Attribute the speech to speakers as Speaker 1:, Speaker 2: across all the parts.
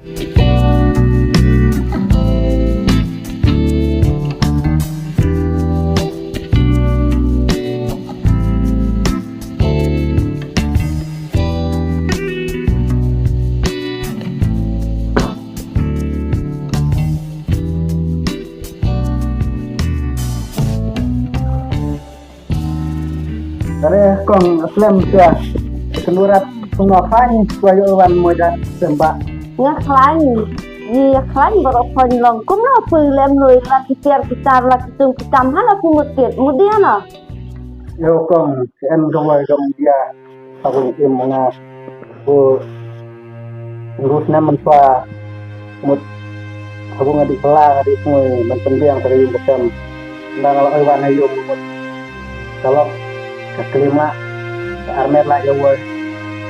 Speaker 1: Dari kong Islam sia kenurat pengafain kuayo wan moda sembah
Speaker 2: ngakhlain ngakhlain beropon long kumna pulem lui la kitar kitar la kitung kitam hala kumukit mudiana
Speaker 1: yo kong en gawai dong dia aku im mga bu ngurusna mentua mut aku ngadi kela ngadi semua menpendiang dari macam nang kalau wan ayo mut kalau kelima armet lah ya woi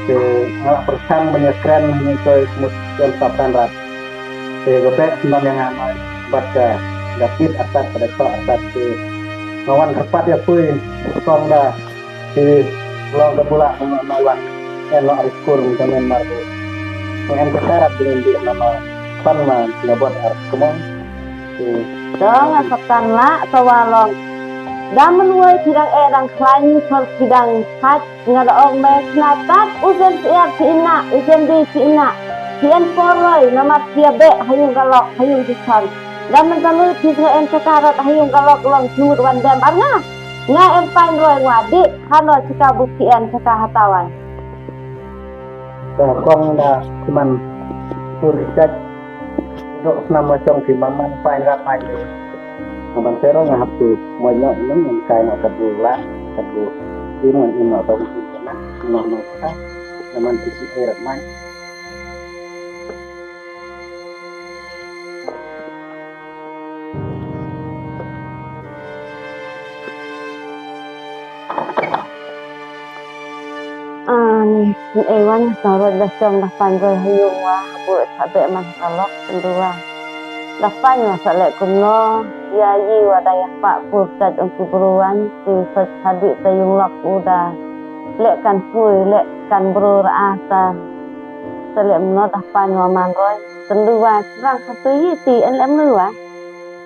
Speaker 1: ke ngalak persang menyekran menyekoi semut yang sapan rat ke gopek senam yang amal baca dapit atas pada kau atas ke ngawan kerpat ya pui kong dah ke lo kepula ngawan en lo ariskur misalnya marbu yang berkarat dengan dia nama panma nggak buat arus kemong
Speaker 2: dong asapan la tawalong daman woi tidang erang klain sol tidang hat ngada ong mes natat usen siap sina usen di sina sian poroi nama tia be hayung galok hayung disan daman kanu tisga en sekarat hayung galok long sumut wan dam arna nga em pain roi wadi hano cika bukti en seka hatawan
Speaker 1: kong dah cuman suricak dok nama cong si maman pain rat aja Abang Sero ngahap tuh banyak ini yang kain atau bola atau iman atau iman normal kita zaman isi air main
Speaker 2: ni ewan sarot dah cong dah panjoi hayung wa bu sabe man kalok pendua dapat masalah kuno ya yi wadaya pak pusat untuk beruan si sadik tayung lak udah lekkan pui lekkan bro asa selek menot dapat waman roy tendua serang satu yi ti en lem nuwa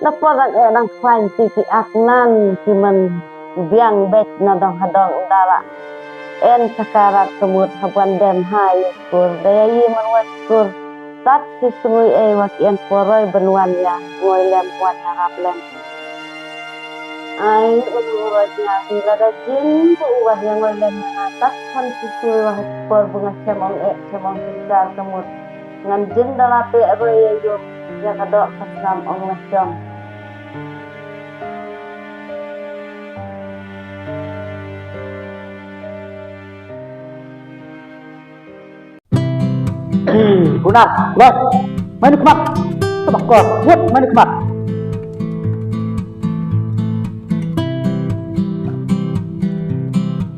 Speaker 2: lapor orang kwan ti ki aknan ki men biang bet nadong hadong udara en sakarat kemut habuan dem hai kur daya yi manwat kur sat si semui wakian poroi benuan ya ngoi lem kuat harap lem ai urutnya bila ada jin buat yang ngoi lem atas kan si semui wah por bunga cemong pincar kemut ngan jin dalam pe roi yo ya kadok pasam ong lesong
Speaker 1: Bunat, buat main kemat, sebab kor, buat main kemat.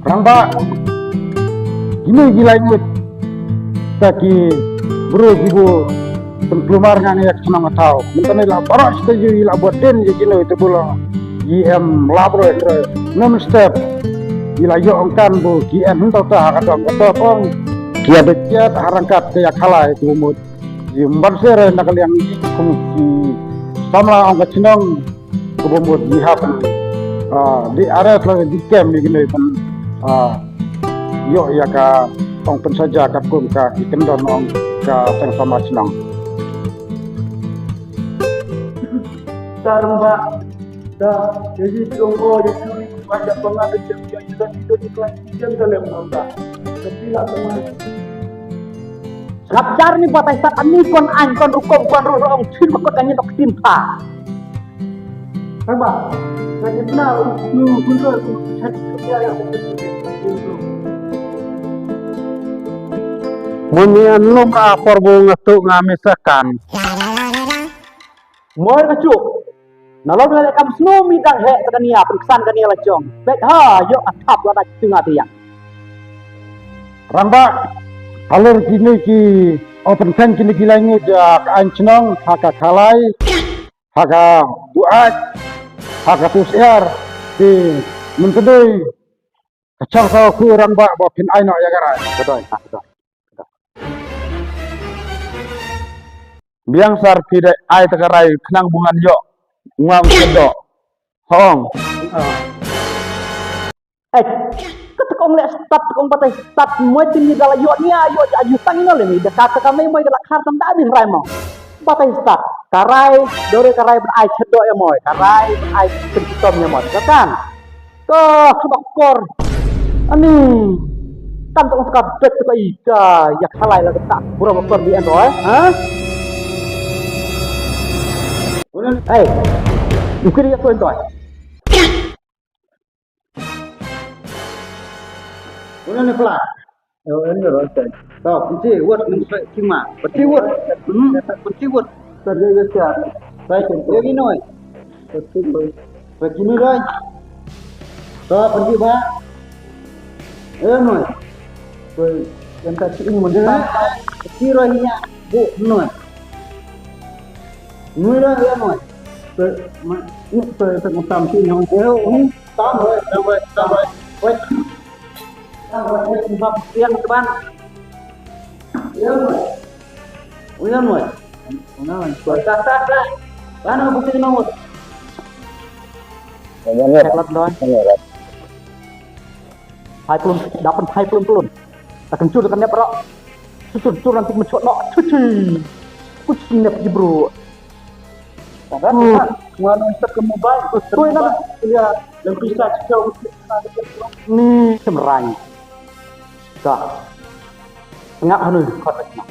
Speaker 1: Rangba, ini gila ini, taki bro jibo, penklumarnya ni yang senang tahu. Menteri lah, barat setuju gila buat den je gila itu bola, GM labro itu, 6 step, gila yo angkan bu, GM entah tak kadang pong. Kia bekiat harangkat kaya kalai itu umut. Jimbar sere nakal yang kumsi samla angkat cinong kubumut jihap di area telah di camp di gini kan yo ya ka tong pensaja ka kum ka ikendon ong ka teng sama cinong. Sekarang mbak dah jadi tunggu jadi banyak pengadil yang itu di kelas yang dalam mbak. Kepilah teman. Rapcar ni buat aisyat ani kon an kon rukom kon rurong chin makot kanyi tok tinta. Apa? Jadi benar lu guna tu saya yang Munian lum apor bunga tu ngamisakan. Moy kacuk. Nalog lele kam snumi dang he takania periksan kania lacong. Bet ha yo atap la tengah tiang. Ramba alur kini ki open pen kini ki langi ja kancnong haka kalai haka buat haka pusiar di mentedui kacang kau ku ramba bapin aino ya gara kedoi.
Speaker 3: biang sar pide ai takarai kenang bungan yo ngam kedok hong
Speaker 1: ketekong lek start tekong patai start moi tini dala yo nia yo aju tangin ole ni de kata kami moi dala khartam ta habis rai mo patai start karai dore karai ber ai cedok ya moi karai ai kentom ya moi kan to kor ani kan tong sekap bet to ika ya kalai la tak pura kor di andoi ha hey ukir ya to andoi Una ne pla. Ini loh. Tahu kunci word menurut cima. Kunci word. Kunci word. Terjadi siapa? Saya kunci lagi noi. Kunci word. Begini dah. Tahu kunci ba? Noi. Koi yang tak ini mendengar. Kunci rohnya bu noi. Noi dah ya noi. Ini termusam sih yang ini tambah. Wait. Sebab yang teban. Uyan mo. Unawan. Sasa. Paano bukti mo? Saklat doon. Hai pelun, dapat hai pelun. Tak kencur kan ya pro. Susur nanti mencot no. Cuci. Kucing nak pergi bro. Nganu tak ke mobile. Tuh nak lihat dan bisa jauh. Ni semerai. Kak, tengah anu kota cina.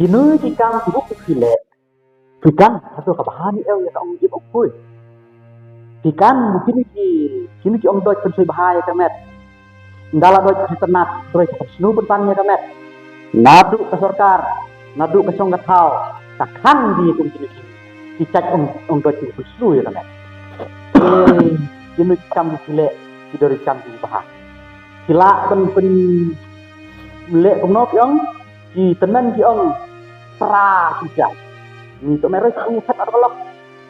Speaker 1: Kini jika buk fillet, ikan satu kebahan el ya kamu jip okui. Ikan mungkin kini om doi pensui bahaya kamet. Ndala doi ternak doi persnu bertanya kamet. Nadu ke sorkar, nadu ke songgat hau, takkan di kini dicak om doi persnu ya kamet. Kini kamu fillet didori kamu bahaya. Sila pen lek kumno piong di tenan ki ong pra kijak ni to meroi sang set ar kolok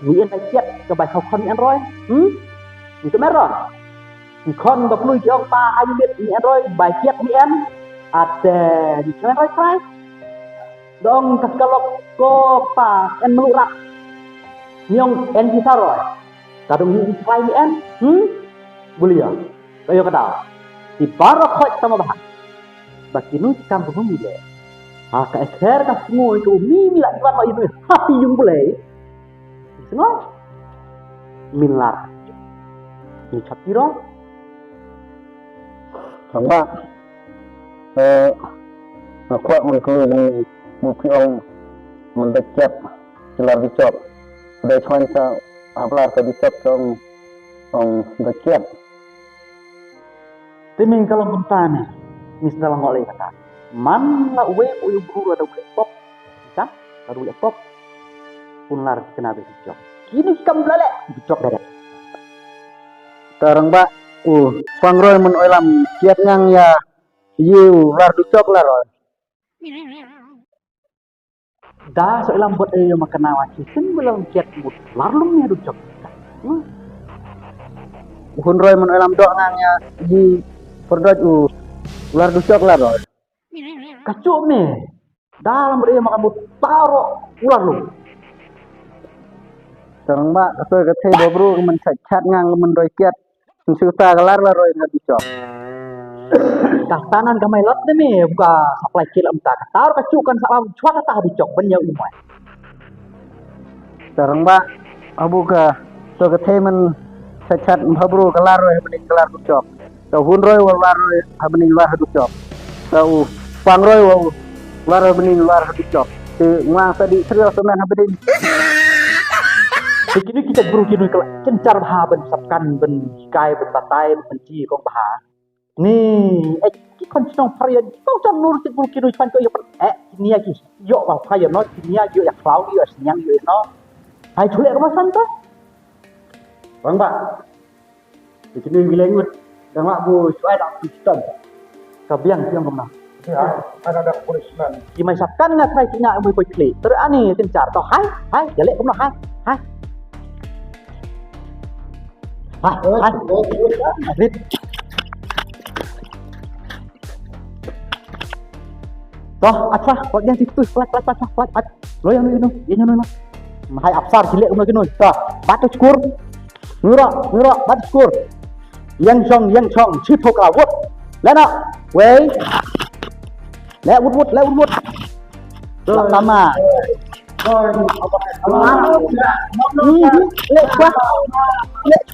Speaker 1: ni en kiet ke bai khau khon en roi ni to meroi ni khon ba plui ki ong pa ayu bet ni en roi bai kiet ni en ate ni kren roi trai dong kas kolok ko pa en melurak ni ong en ki saroi kadung ni trai ni en bulia ayo kata di barok hot sama bahan. Bagi nu kampung mile. Ka ekher ka semua itu mimi lak tuan itu happy yung boleh. Semua milar. Ni chapiro.
Speaker 4: Sama aku mereka yang mupiong mendekat jelar dicop. Dari cuan sa aplar ka dicopong dekat.
Speaker 1: Timing kalau mentane, mis dalam ngoleh kata. Man la uwe uyu buru ada uwe pop, kan? Baru uwe pop. Punlar kena becok. Kini kam lele becok dah.
Speaker 4: Tarang ba, pangroy men oilam kiat ngang ya, yiu lar becok lar.
Speaker 1: Dah soalam buat ayo makan awak sen belum kiat mut. Lar lumnya becok.
Speaker 4: Hunroy men oilam dok ngang ya, yi perdoj ular dusok lah roy.
Speaker 1: Kacuk ni. Dalam dia makan but taro ular lu.
Speaker 4: Sarang ba asal ke thai bobru men chat ngang men doi kiat susah kelar lah roy ngat dusok.
Speaker 1: Kastanan kamai lot ni buka supply kill amta. Taro kacuk kan salam cuak kata dusok benyau umai.
Speaker 4: Sarang ba abu ka so ke thai men chat bobru kelar roy bening kelar dusok. Tau hunroy walar bening lar dusok. Tau pangroy lar bening lar dusok. Te ngang tadi serius tenan bening.
Speaker 1: Begini kita buru kini kencar baha ben sabkan ben kai ben tatai ben ji kong baha. Ni ki kon chong parian kong chong nur ti buru kini chan ko yo ni ya ki yo wa phai no ni ya yo ya klau yo siang yo no. Hai chule ka masan ta?
Speaker 4: Bang ba. Begini wilayah dan mak bu suai dak sistem.
Speaker 1: Kabiang siang kemana?
Speaker 4: Ya, ada polisman.
Speaker 1: Kimai sabkan ngat sai kinya mu poi klik. Ter ani kencar to hai jalek kemana hai. Hai. . . . . . . . . . . . .. .. . .. . .. . . . . . . . . . . . . . . . . . . . . . . . . . . . . . . . . . . . . . . . Toh, acha, kok yang situ, pelat. Lo yang ini, Mahai absar cilik kemana kini? Toh, batu skur, murah, batu skur. Yang chong, cito kawut. Lena, wei, wut. Sama. Lek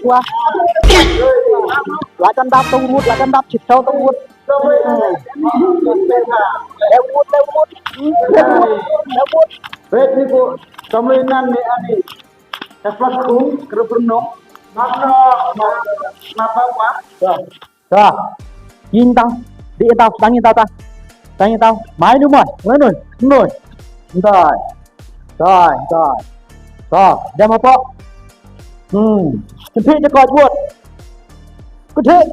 Speaker 1: chua. Lakan dap cito tawut. Lewut. Baik ni bu, kaminan ni ani. Dapat kung kerupernong. Napa wah? Dah. Intang, di tao, tangin tao. Mai nu mon, nun. Rồi. Đem apa? Kepik je kau buat. Kepik.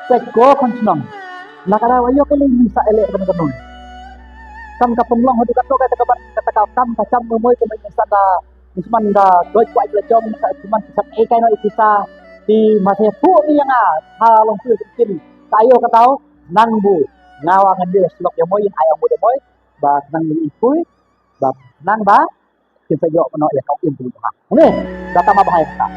Speaker 1: Peko kon senang. Nak ada wayo ke lagi sa elek kan. Kam ka pemlong hodu kato kata kam kacam memoy ke sada isman da doi kwai le jom sa isman sa kai no ikisa di masa pu ni yang ha long su kin kayo katau nang bu ngawa ngade slok yo moy ayang bu moy ba nang ni ikui ba nang ba kin sa yo no ya kau im tu ha. Ni data ma bahaya ka.